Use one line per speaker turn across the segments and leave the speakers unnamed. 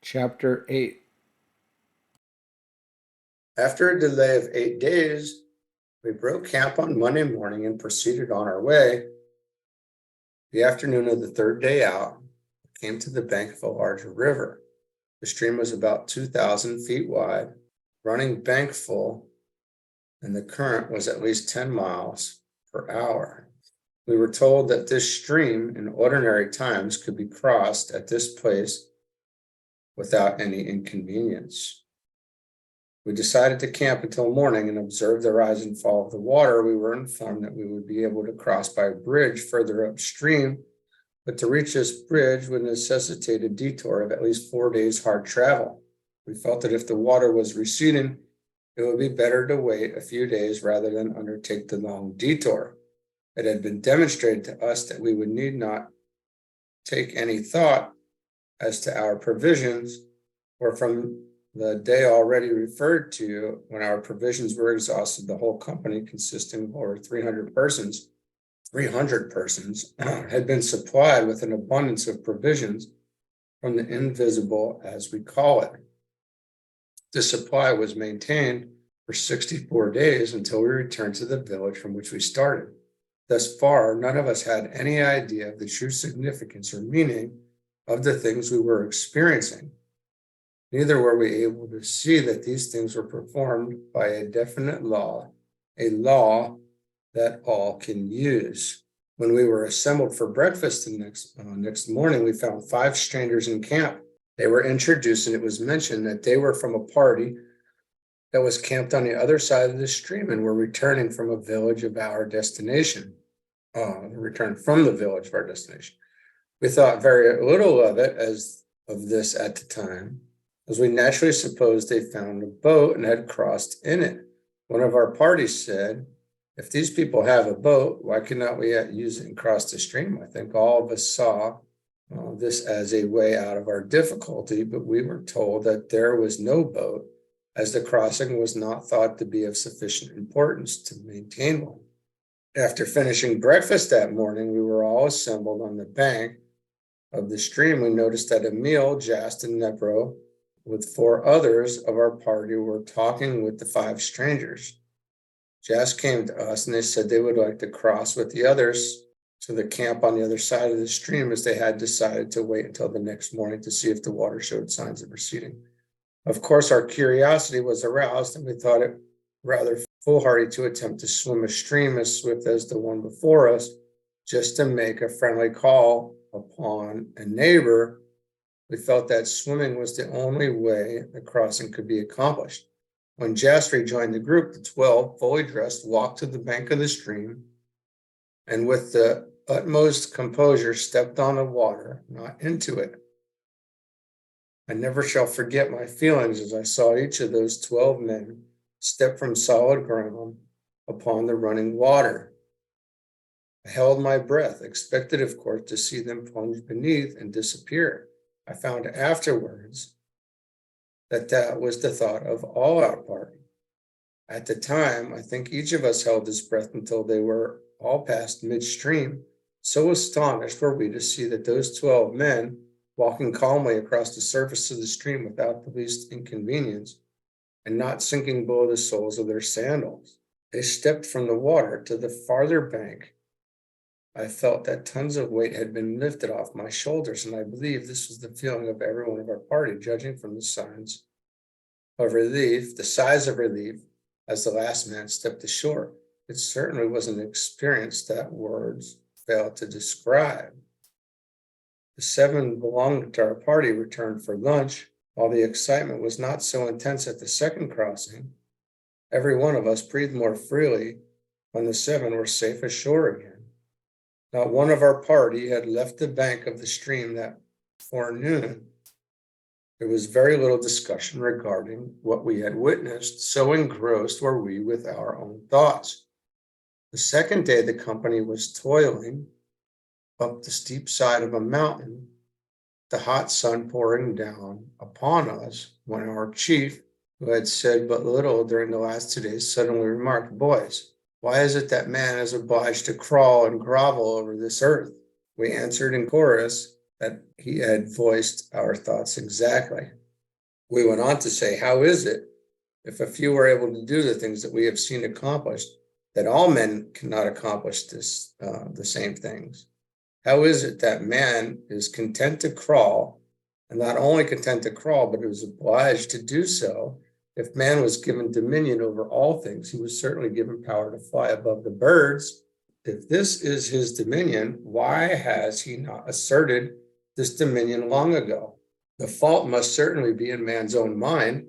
Chapter 8.
After a delay of 8 days, we broke camp on Monday morning and proceeded on our way. The afternoon of the third day out, we came to the bank of a larger river. The stream was about 2,000 feet wide, running bank full, and the current was at least 10 miles per hour. We were told that this stream in ordinary times could be crossed at this place without any inconvenience. We decided to camp until morning and observe the rise and fall of the water. We were informed that we would be able to cross by a bridge further upstream, but to reach this bridge would necessitate a detour of at least 4 days hard travel. We felt that if the water was receding, it would be better to wait a few days rather than undertake the long detour. It had been demonstrated to us that we would need not take any thought as to our provisions, or from the day already referred to, when our provisions were exhausted, the whole company, consisting of over 300 persons, had been supplied with an abundance of provisions from the invisible, as we call it. This supply was maintained for 64 days until we returned to the village from which we started. Thus far, none of us had any idea of the true significance or meaning of the things we were experiencing. Neither were we able to see that these things were performed by a definite law, a law that all can use. When we were assembled for breakfast the next morning, we found 5 strangers in camp. They were introduced, and it was mentioned that they were from a party that was camped on the other side of the stream and were returning from a village of our destination. Returned from the village of our destination. We thought very little of this at the time, as we naturally supposed they found a boat and had crossed in it. One of our party said, "If these people have a boat, why cannot we use it and cross the stream?" I think all of us saw this as a way out of our difficulty, but we were told that there was no boat, as the crossing was not thought to be of sufficient importance to maintain one. After finishing breakfast that morning, we were all assembled on the bank of the stream. We noticed that Emil, Jast, and Nebro, with 4 others of our party, were talking with the 5 strangers. Jast came to us and they said they would like to cross with the others to the camp on the other side of the stream, as they had decided to wait until the next morning to see if the water showed signs of receding. Of course, our curiosity was aroused, and we thought it rather foolhardy to attempt to swim a stream as swift as the one before us, just to make a friendly call upon a neighbor. We felt that swimming was the only way the crossing could be accomplished. When Jastri joined the group, the 12, fully dressed, walked to the bank of the stream and with the utmost composure stepped on the water, not into it. I never shall forget my feelings as I saw each of those 12 men step from solid ground upon the running water. I held my breath, expected, of course, to see them plunge beneath and disappear. I found afterwards that that was the thought of all our party. At the time, I think each of us held his breath until they were all past midstream. So astonished were we to see that those 12 men, walking calmly across the surface of the stream without the least inconvenience, and not sinking below the soles of their sandals, they stepped from the water to the farther bank. I felt that tons of weight had been lifted off my shoulders, and I believe this was the feeling of every one of our party, judging from the size of relief, as the last man stepped ashore. It certainly was an experience that words fail to describe. The 7 belonging to our party returned for lunch. While the excitement was not so intense at the second crossing, every one of us breathed more freely when the 7 were safe ashore again. Not one of our party had left the bank of the stream that forenoon. There was very little discussion regarding what we had witnessed, so engrossed were we with our own thoughts. The second day, the company was toiling up the steep side of a mountain, the hot sun pouring down upon us, when our chief, who had said but little during the last 2 days, suddenly remarked, "Boys, why is it that man is obliged to crawl and grovel over this earth?" We answered in chorus, that he had voiced our thoughts exactly. We went on to say, how is it, if a few were able to do the things that we have seen accomplished, that all men cannot accomplish the same things? How is it that man is content to crawl, and not only content to crawl, but is obliged to do so? If man was given dominion over all things, he was certainly given power to fly above the birds. If this is his dominion, why has he not asserted this dominion long ago? The fault must certainly be in man's own mind.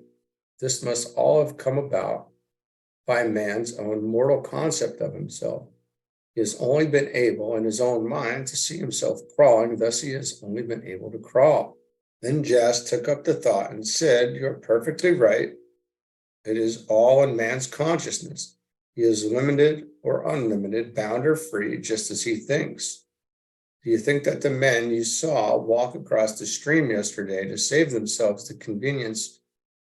This must all have come about by man's own mortal concept of himself. He has only been able in his own mind to see himself crawling, thus he has only been able to crawl. Then Jas took up the thought and said, "You're perfectly right. It is all in man's consciousness. He is limited or unlimited, bound or free, just as he thinks. Do you think that the men you saw walk across the stream yesterday to save themselves the convenience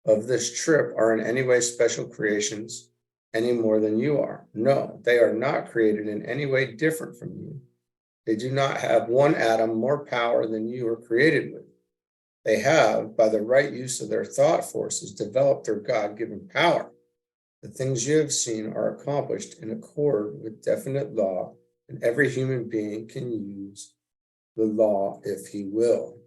of this trip are in any way special creations any more than you are? No, they are not created in any way different from you. They do not have one atom more power than you are created with. They have, by the right use of their thought forces, developed their God-given power. The things you have seen are accomplished in accord with definite law, and every human being can use the law if he will."